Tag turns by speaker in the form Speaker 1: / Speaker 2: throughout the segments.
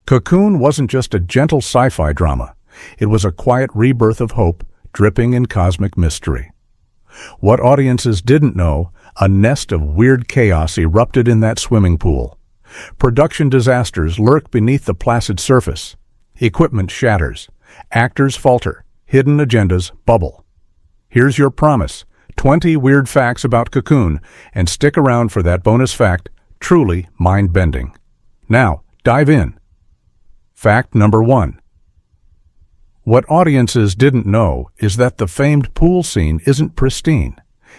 Speaker 1: Cocoon wasn't just a gentle sci-fi drama. It was a quiet rebirth of hope, dripping in cosmic mystery. What audiences didn't know, a nest of weird chaos erupted in that swimming pool. Production disasters lurk beneath the placid surface. Equipment shatters. Actors falter. Hidden agendas bubble. Here's your promise: 20 weird facts about Cocoon, and stick around for that bonus fact, truly mind-bending. Now, dive in. Fact number 1. What audiences didn't know is that the famed pool scene isn't pristine.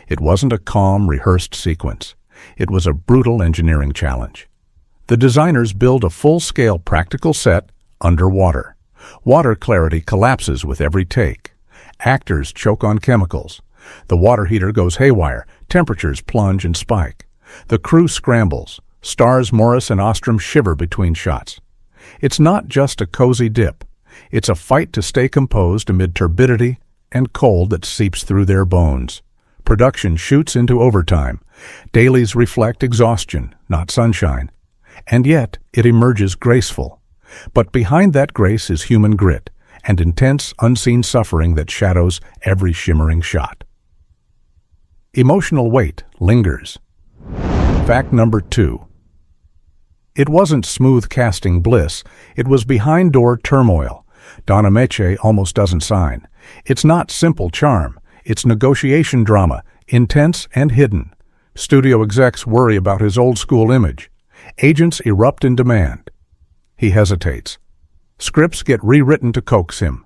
Speaker 1: It wasn't a calm, rehearsed sequence. It was a brutal engineering challenge. The designers build a full-scale practical set underwater. Water clarity collapses with every take. Actors choke on chemicals. The water heater goes haywire. Temperatures plunge and spike. The crew scrambles. Stars Morris and Ostrom shiver between shots. It's not just a cozy dip. It's a fight to stay composed amid turbidity and cold that seeps through their bones. Production shoots into overtime. Dailies reflect exhaustion, not sunshine. And yet, it emerges graceful. But behind that grace is human grit and intense, unseen suffering that shadows every shimmering shot. Emotional weight lingers. Fact number 2. It wasn't smooth casting bliss. It was behind-door turmoil. Don Ameche almost doesn't sign. It's not simple charm. It's negotiation drama, intense and hidden. Studio execs worry about his old-school image. Agents erupt in demand. He hesitates. Scripts get rewritten to coax him.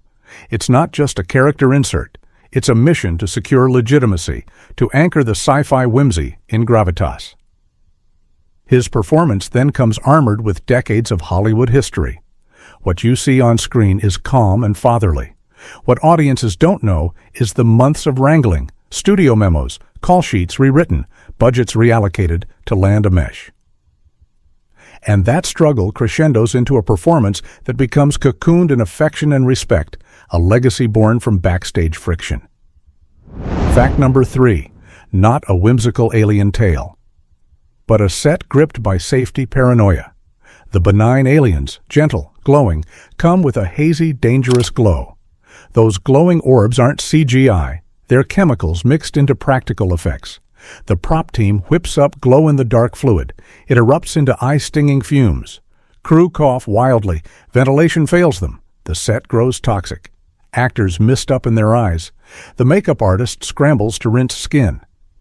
Speaker 1: It's not just a character insert. It's a mission to secure legitimacy, to anchor the sci-fi whimsy in gravitas. His performance then comes armored with decades of Hollywood history. What you see on screen is calm and fatherly. What audiences don't know is the months of wrangling, studio memos, call sheets rewritten, budgets reallocated to land Ameche. And that struggle crescendos into a performance that becomes cocooned in affection and respect, a legacy born from backstage friction. Fact number 3. Not a whimsical alien tale, but a set gripped by safety paranoia. The benign aliens, gentle, glowing, come with a hazy, dangerous glow. Those glowing orbs aren't CGI. They're chemicals mixed into practical effects. The prop team whips up glow-in-the-dark fluid. It erupts into eye-stinging fumes. Crew cough wildly. Ventilation fails them. The set grows toxic. Actors mist up in their eyes. The makeup artist scrambles to rinse skin.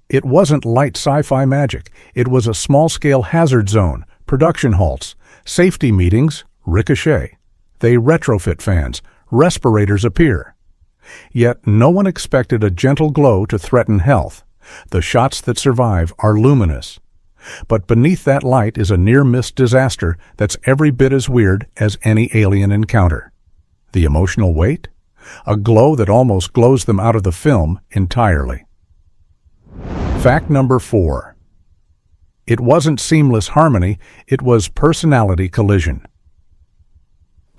Speaker 1: It wasn't light sci-fi magic. It was a small-scale hazard zone, production halts, safety meetings, ricochet. They retrofit fans. Respirators appear. Yet no one expected a gentle glow to threaten health. The shots that survive are luminous. But beneath that light is a near-miss disaster that's every bit as weird as any alien encounter. The emotional weight? A glow that almost glows them out of the film entirely. Fact number 4. It wasn't seamless harmony, it was personality collision.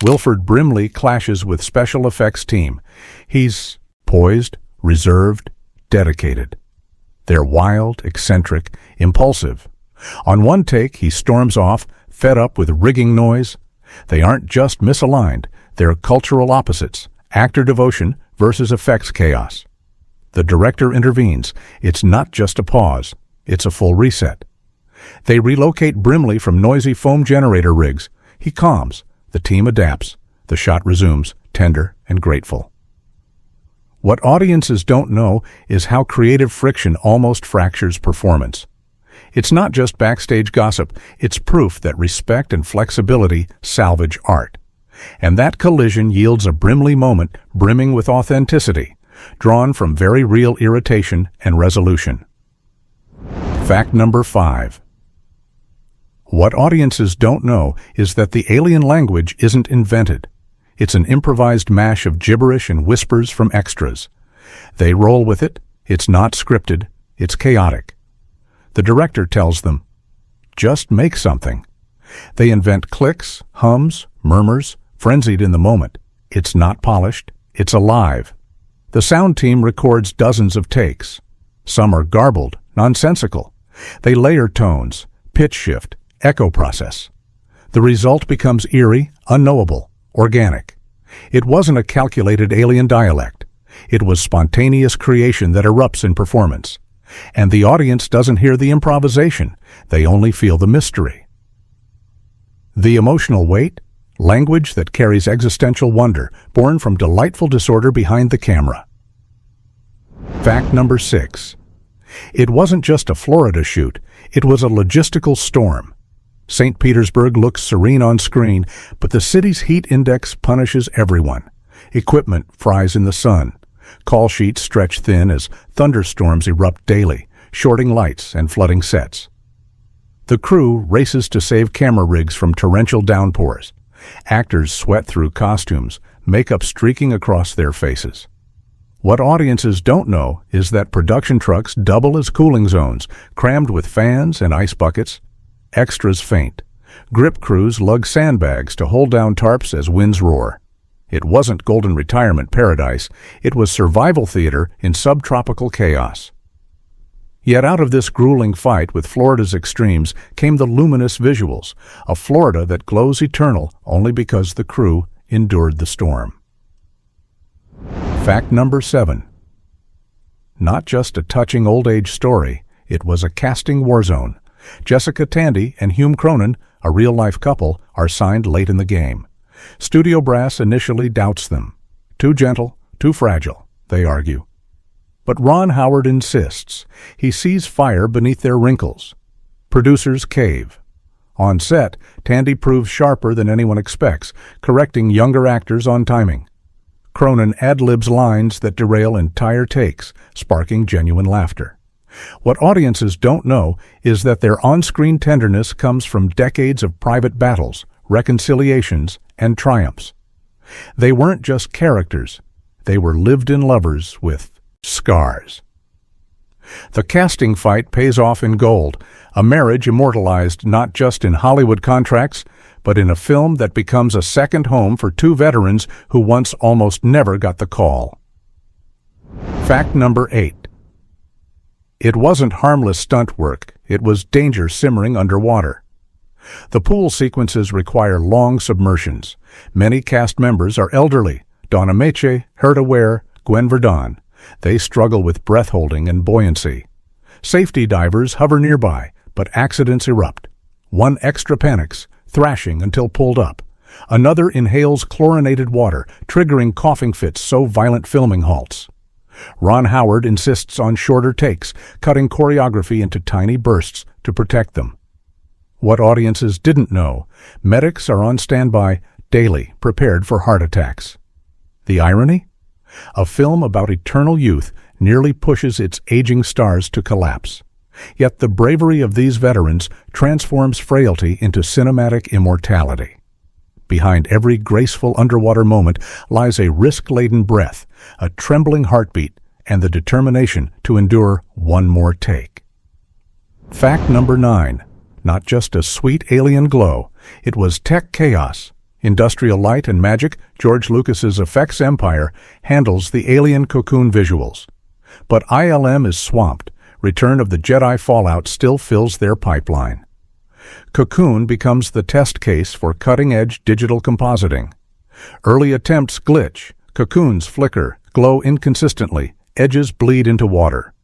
Speaker 1: Wilford Brimley clashes with special effects team. He's poised, reserved, dedicated. They're wild, eccentric, impulsive. On one take, he storms off, fed up with rigging noise. They aren't just misaligned, they're cultural opposites, actor devotion versus effects chaos. The director intervenes. It's not just a pause, it's a full reset. They relocate Brimley from noisy foam generator rigs. He calms. The team adapts. The shot resumes, tender and grateful. What audiences don't know is how creative friction almost fractures performance. It's not just backstage gossip, it's proof that respect and flexibility salvage art. And that collision yields a Brimley moment brimming with authenticity, drawn from very real irritation and resolution. Fact number 5. What audiences don't know is that the alien language isn't invented. It's an improvised mash of gibberish and whispers from extras. They roll with it. It's not scripted. It's chaotic. The director tells them, just make something. They invent clicks, hums, murmurs, frenzied in the moment. It's not polished. It's alive. The sound team records dozens of takes. Some are garbled, nonsensical. They layer tones, pitch shift, echo process. The result becomes eerie, unknowable, organic. It wasn't a calculated alien dialect. It was spontaneous creation that erupts in performance. And the audience doesn't hear the improvisation. They only feel the mystery. The emotional weight? Language that carries existential wonder, born from delightful disorder behind the camera. Fact number 6. It wasn't just a Florida shoot. It was a logistical storm. St. Petersburg looks serene on screen, but the city's heat index punishes everyone. Equipment fries in the sun. Call sheets stretch thin as thunderstorms erupt daily, shorting lights and flooding sets. The crew races to save camera rigs from torrential downpours. Actors sweat through costumes, makeup streaking across their faces. What audiences don't know is that production trucks double as cooling zones, crammed with fans and ice buckets. Extras faint. Grip crews lug sandbags to hold down tarps as winds roar. It wasn't golden retirement paradise. It was survival theater in subtropical chaos. Yet out of this grueling fight with Florida's extremes came the luminous visuals, a Florida that glows eternal only because the crew endured the storm. Fact number 7. Not just a touching old-age story, it was a casting war zone. Jessica Tandy and Hume Cronyn, a real-life couple, are signed late in the game. Studio brass initially doubts them. Too gentle, too fragile, they argue. But Ron Howard insists. He sees fire beneath their wrinkles. Producers cave. On set, Tandy proves sharper than anyone expects, correcting younger actors on timing. Cronyn ad-libs lines that derail entire takes, sparking genuine laughter. What audiences don't know is that their on-screen tenderness comes from decades of private battles, reconciliations, and triumphs. They weren't just characters. They were lived-in lovers with scars. The casting fight pays off in gold, a marriage immortalized not just in Hollywood contracts, but in a film that becomes a second home for two veterans who once almost never got the call. Fact number 8. It wasn't harmless stunt work, it was danger simmering underwater. The pool sequences require long submersions. Many cast members are elderly. Don Ameche, Herta Ware, Gwen Verdon. They struggle with breath-holding and buoyancy. Safety divers hover nearby, but accidents erupt. One extra panics, thrashing until pulled up. Another inhales chlorinated water, triggering coughing fits so violent filming halts. Ron Howard insists on shorter takes, cutting choreography into tiny bursts to protect them. What audiences didn't know, medics are on standby daily, prepared for heart attacks. The irony? A film about eternal youth nearly pushes its aging stars to collapse. Yet the bravery of these veterans transforms frailty into cinematic immortality. Behind every graceful underwater moment lies a risk-laden breath, a trembling heartbeat, and the determination to endure one more take. Fact number 9. Not just a sweet alien glow, it was tech chaos. Industrial Light and Magic, George Lucas's effects empire, handles the alien Cocoon visuals. But ILM is swamped. Return of the Jedi fallout still fills their pipeline. Cocoon becomes the test case for cutting-edge digital compositing. Early attempts glitch, cocoons flicker, glow inconsistently, edges bleed into water.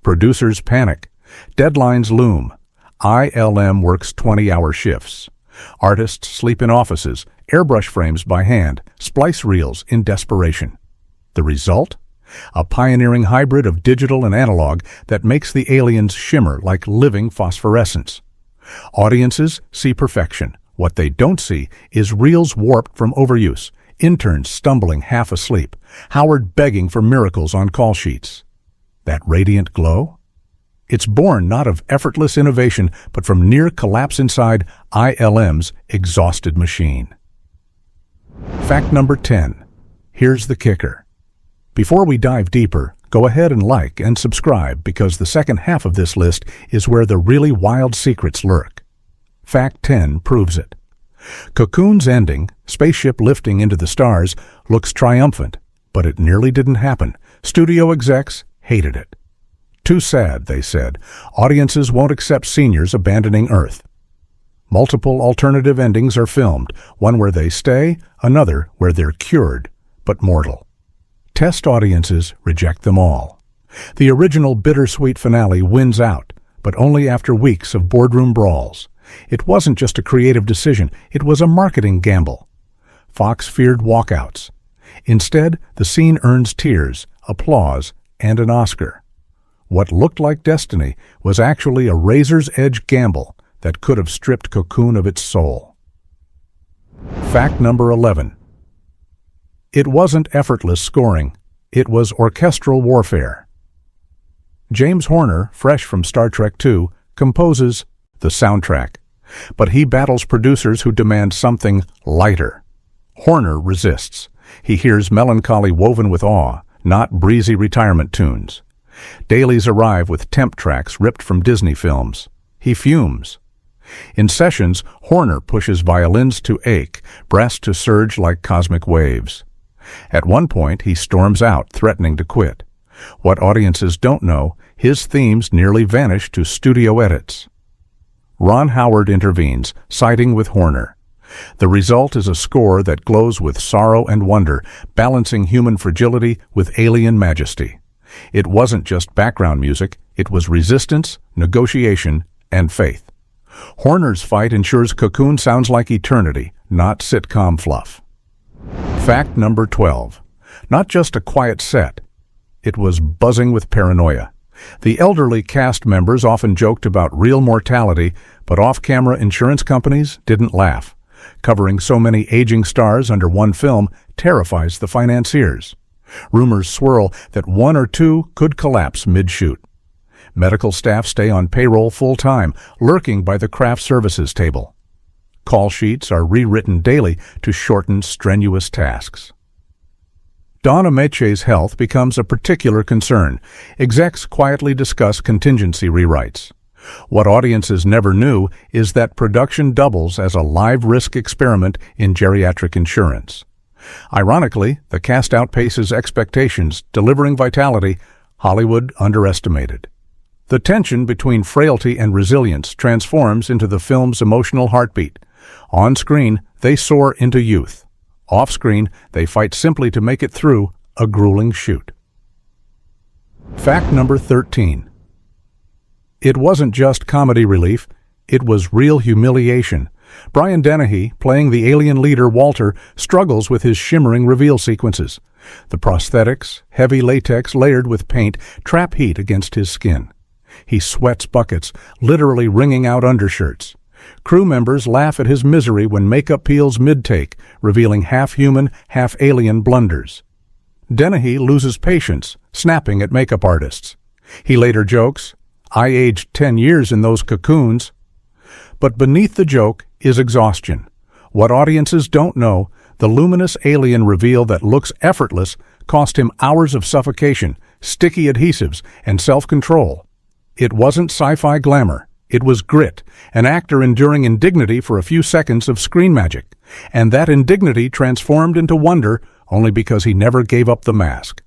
Speaker 1: Producers panic. Deadlines loom. ILM works 20-hour shifts. Artists sleep in offices, airbrush frames by hand, splice reels in desperation. The result? A pioneering hybrid of digital and analog that makes the aliens shimmer like living phosphorescence. Audiences see perfection. What they don't see is reels warped from overuse, interns stumbling half asleep, Howard begging for miracles on call sheets. That radiant glow? It's born not of effortless innovation, but from near collapse inside ILM's exhausted machine. Fact number 10. Here's the kicker. Before we dive deeper, go ahead and like and subscribe because the second half of this list is where the really wild secrets lurk. Fact 10 proves it. Cocoon's ending, spaceship lifting into the stars, looks triumphant, but it nearly didn't happen. Studio execs hated it. Too sad, they said. Audiences won't accept seniors abandoning Earth. Multiple alternative endings are filmed, one where they stay, another where they're cured, but mortal. Test audiences reject them all. The original bittersweet finale wins out, but only after weeks of boardroom brawls. It wasn't just a creative decision, it was a marketing gamble. Fox feared walkouts. Instead, the scene earns tears, applause, and an Oscar. What looked like destiny was actually a razor's-edge gamble that could have stripped Cocoon of its soul. Fact number 11. It wasn't effortless scoring, it was orchestral warfare. James Horner, fresh from Star Trek II, composes the soundtrack, but he battles producers who demand something lighter. Horner resists. He hears melancholy woven with awe, not breezy retirement tunes. Dailies arrive with temp tracks ripped from Disney films. He fumes. In sessions, Horner pushes violins to ache, brass to surge like cosmic waves. At one point, he storms out, threatening to quit. What audiences don't know, his themes nearly vanish to studio edits. Ron Howard intervenes, siding with Horner. The result is a score that glows with sorrow and wonder, balancing human fragility with alien majesty. It wasn't just background music, it was resistance, negotiation, and faith. Horner's fight ensures Cocoon sounds like eternity, not sitcom fluff. Fact number 12. Not just a quiet set. It was buzzing with paranoia. The elderly cast members often joked about real mortality, but off-camera insurance companies didn't laugh. Covering so many aging stars under one film terrifies the financiers. Rumors swirl that one or two could collapse mid-shoot. Medical staff stay on payroll full-time, lurking by the craft services table. Call sheets are rewritten daily to shorten strenuous tasks. Don Ameche's health becomes a particular concern. Execs quietly discuss contingency rewrites. What audiences never knew is that production doubles as a live risk experiment in geriatric insurance. Ironically, the cast outpaces expectations, delivering vitality Hollywood underestimated. The tension between frailty and resilience transforms into the film's emotional heartbeat. On screen, they soar into youth. Off-screen, they fight simply to make it through a grueling shoot. Fact number 13. It wasn't just comedy relief, it was real humiliation. Brian Dennehy, playing the alien leader Walter, struggles with his shimmering reveal sequences. The prosthetics, heavy latex layered with paint, trap heat against his skin. He sweats buckets, literally wringing out undershirts. Crew members laugh at his misery when makeup peels mid-take, revealing half-human, half-alien blunders. Dennehy loses patience, snapping at makeup artists. He later jokes, "I aged 10 years in those cocoons." But beneath the joke is exhaustion. What audiences don't know, the luminous alien reveal that looks effortless cost him hours of suffocation, sticky adhesives, and self-control. It wasn't sci-fi glamour. It was grit, an actor enduring indignity for a few seconds of screen magic, and that indignity transformed into wonder only because he never gave up the mask.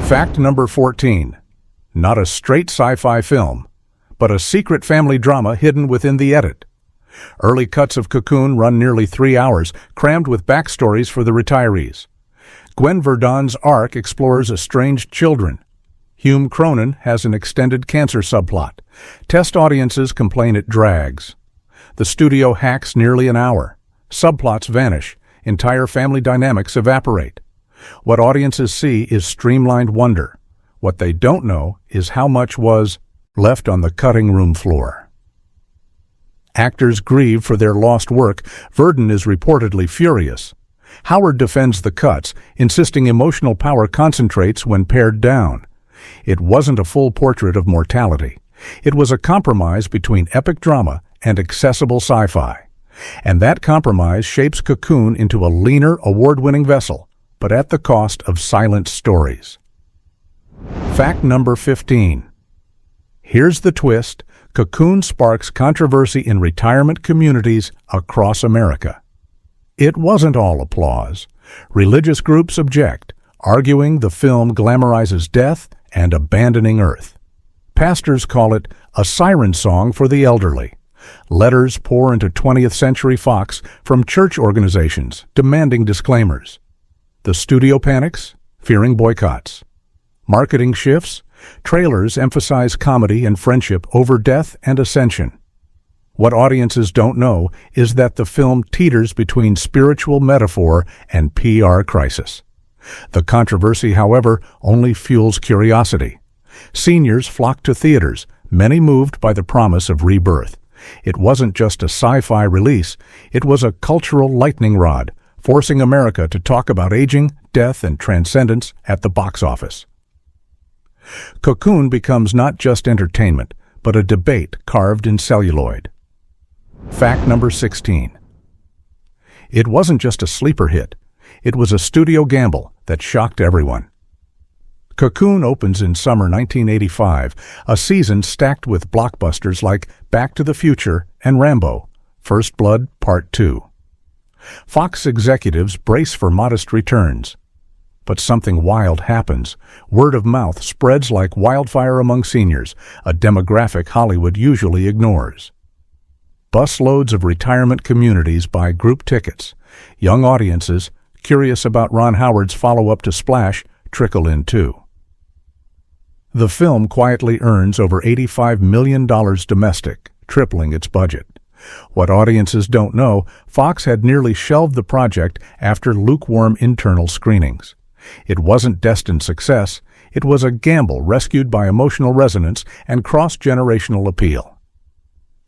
Speaker 1: Fact number 14. Not a straight sci-fi film, but a secret family drama hidden within the edit. Early cuts of Cocoon run nearly 3 hours, crammed with backstories for the retirees. Gwen Verdon's arc explores estranged children. Hume Cronyn has an extended cancer subplot. Test audiences complain it drags. The studio hacks nearly an hour. Subplots vanish. Entire family dynamics evaporate. What audiences see is streamlined wonder. What they don't know is how much was left on the cutting room floor. Actors grieve for their lost work. Verdon is reportedly furious. Howard defends the cuts, insisting emotional power concentrates when pared down. It wasn't a full portrait of mortality. It was a compromise between epic drama and accessible sci-fi. And that compromise shapes Cocoon into a leaner, award-winning vessel, but at the cost of silent stories. Fact number 15. Here's the twist. Cocoon sparks controversy in retirement communities across America. It wasn't all applause. Religious groups object, arguing the film glamorizes death and abandoning Earth. Pastors call it a siren song for the elderly. Letters pour into 20th Century Fox from church organizations demanding disclaimers. The studio panics, fearing boycotts. Marketing shifts. Trailers emphasize comedy and friendship over death and ascension. What audiences don't know is that the film teeters between spiritual metaphor and PR crisis. The controversy, however, only fuels curiosity. Seniors flock to theaters, many moved by the promise of rebirth. It wasn't just a sci-fi release, it was a cultural lightning rod, forcing America to talk about aging, death, and transcendence at the box office. Cocoon becomes not just entertainment, but a debate carved in celluloid. Fact number 16. It wasn't just a sleeper hit. It was a studio gamble that shocked everyone. Cocoon opens in summer 1985, a season stacked with blockbusters like Back to the Future and Rambo, First Blood Part 2. Fox executives brace for modest returns. But something wild happens. Word of mouth spreads like wildfire among seniors, a demographic Hollywood usually ignores. Busloads of retirement communities buy group tickets. Young audiences, curious about Ron Howard's follow-up to Splash, trickle in too. The film quietly earns over $85 million domestic, tripling its budget. What audiences don't know, Fox had nearly shelved the project after lukewarm internal screenings. It wasn't destined success, it was a gamble rescued by emotional resonance and cross-generational appeal.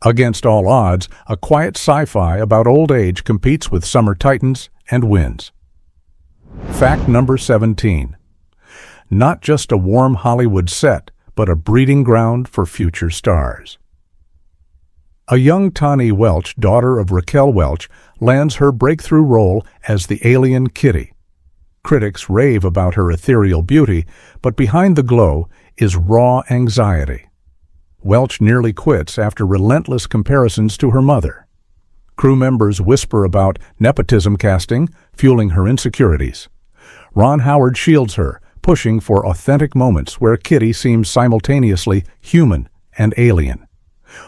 Speaker 1: Against all odds, a quiet sci-fi about old age competes with Summer Titans and wins. Fact number 17. Not just a warm Hollywood set, but a breeding ground for future stars. A young Tawny Welch, daughter of Raquel Welch, lands her breakthrough role as the alien Kitty. Critics rave about her ethereal beauty, but behind the glow is raw anxiety. Welch nearly quits after relentless comparisons to her mother. Crew members whisper about nepotism casting, fueling her insecurities. Ron Howard shields her, pushing for authentic moments where Kitty seems simultaneously human and alien.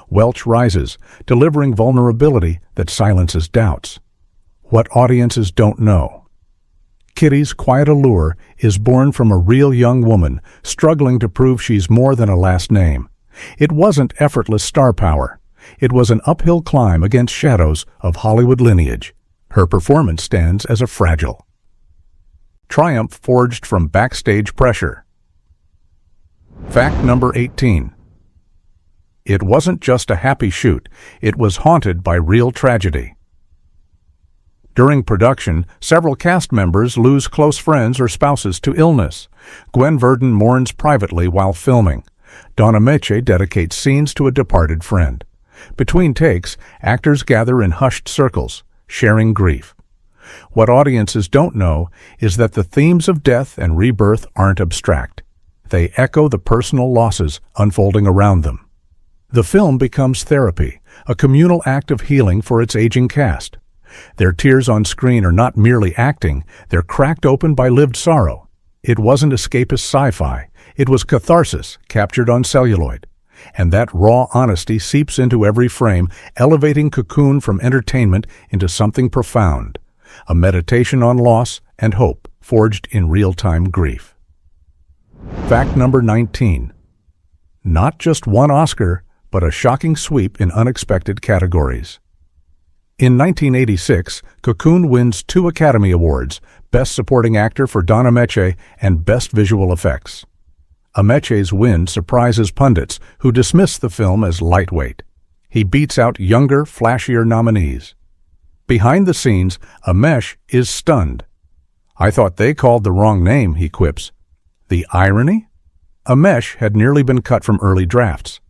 Speaker 1: Welch rises, delivering vulnerability that silences doubts. What audiences don't know. Kitty's quiet allure is born from a real young woman struggling to prove she's more than a last name. It wasn't effortless star power. It was an uphill climb against shadows of Hollywood lineage. Her performance stands as a fragile triumph forged from backstage pressure. Fact number 18. It wasn't just a happy shoot, it was haunted by real tragedy. During production, several cast members lose close friends or spouses to illness. Gwen Verdon mourns privately while filming. Ameche dedicates scenes to a departed friend. Between takes, actors gather in hushed circles, sharing grief. What audiences don't know is that the themes of death and rebirth aren't abstract. They echo the personal losses unfolding around them. The film becomes therapy, a communal act of healing for its aging cast. Their tears on screen are not merely acting, they're cracked open by lived sorrow. It wasn't escapist sci-fi, it was catharsis captured on celluloid. And that raw honesty seeps into every frame, elevating Cocoon from entertainment into something profound. A meditation on loss and hope forged in real-time grief. Fact number 19. Not just one Oscar, but a shocking sweep in unexpected categories. In 1986, Cocoon wins 2 Academy Awards, Best Supporting Actor for Ameche and Best Visual Effects. Ameche's win surprises pundits who dismiss the film as lightweight. He beats out younger, flashier nominees. Behind the scenes, Ameche is stunned. "I thought they called the wrong name," he quips. The irony? Ameche had nearly been cut from early drafts.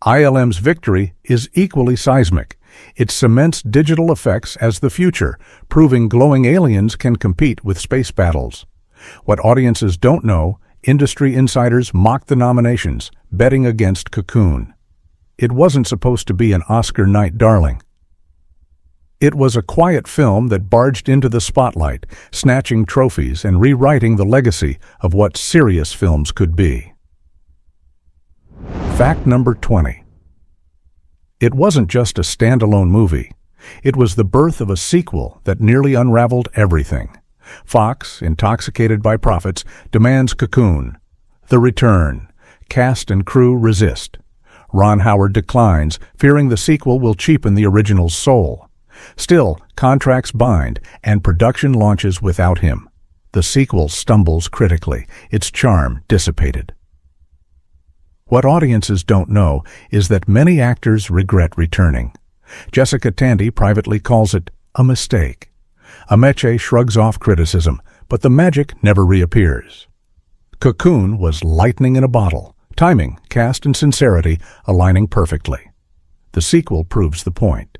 Speaker 1: ILM's victory is equally seismic. It cements digital effects as the future, proving glowing aliens can compete with space battles. What audiences don't know, industry insiders mock the nominations, betting against Cocoon. It wasn't supposed to be an Oscar night darling. It was a quiet film that barged into the spotlight, snatching trophies and rewriting the legacy of what serious films could be. Fact number 20. It wasn't just a standalone movie. It was the birth of a sequel that nearly unraveled everything. Fox, intoxicated by profits, demands Cocoon. The return. Cast and crew resist. Ron Howard declines, fearing the sequel will cheapen the original's soul. Still, contracts bind, and production launches without him. The sequel stumbles critically, its charm dissipated. What audiences don't know is that many actors regret returning. Jessica Tandy privately calls it a mistake. Ameche shrugs off criticism, but the magic never reappears. Cocoon was lightning in a bottle, timing, cast, and sincerity aligning perfectly. The sequel proves the point.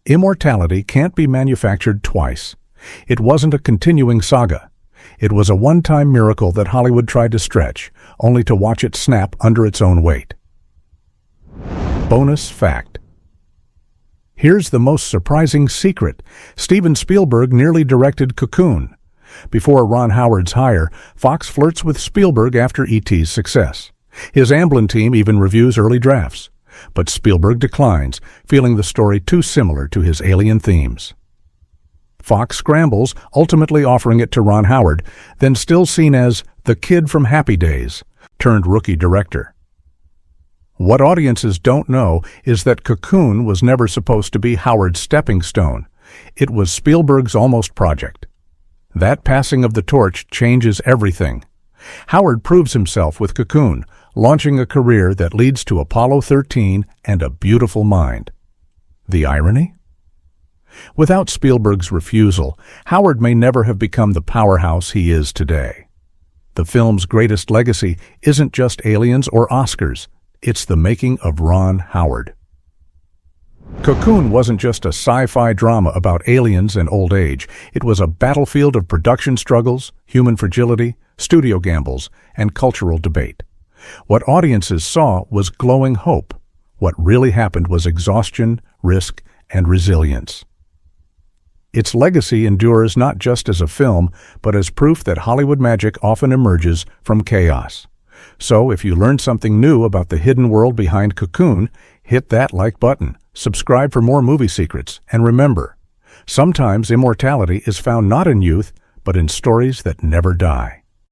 Speaker 1: Immortality can't be manufactured twice. It wasn't a continuing saga. It was a one-time miracle that Hollywood tried to stretch, only to watch it snap under its own weight. Bonus fact. Here's the most surprising secret. Steven Spielberg nearly directed Cocoon. Before Ron Howard's hire, Fox flirts with Spielberg after E.T.'s success. His Amblin team even reviews early drafts. But Spielberg declines, feeling the story too similar to his alien themes. Fox scrambles, ultimately offering it to Ron Howard, then still seen as the kid from Happy Days, turned rookie director. What audiences don't know is that Cocoon was never supposed to be Howard's stepping stone. It was Spielberg's almost project. That passing of the torch changes everything. Howard proves himself with Cocoon, launching a career that leads to Apollo 13 and a beautiful mind. The irony? Without Spielberg's refusal, Howard may never have become the powerhouse he is today. The film's greatest legacy isn't just aliens or Oscars, it's the making of Ron Howard. Cocoon wasn't just a sci-fi drama about aliens and old age. It was a battlefield of production struggles, human fragility, studio gambles, and cultural debate. What audiences saw was glowing hope. What really happened was exhaustion, risk, and resilience. Its legacy endures not just as a film, but as proof that Hollywood magic often emerges from chaos. So if you learned something new about the hidden world behind Cocoon, hit that like button, subscribe for more movie secrets, and remember, sometimes immortality is found not in youth, but in stories that never die.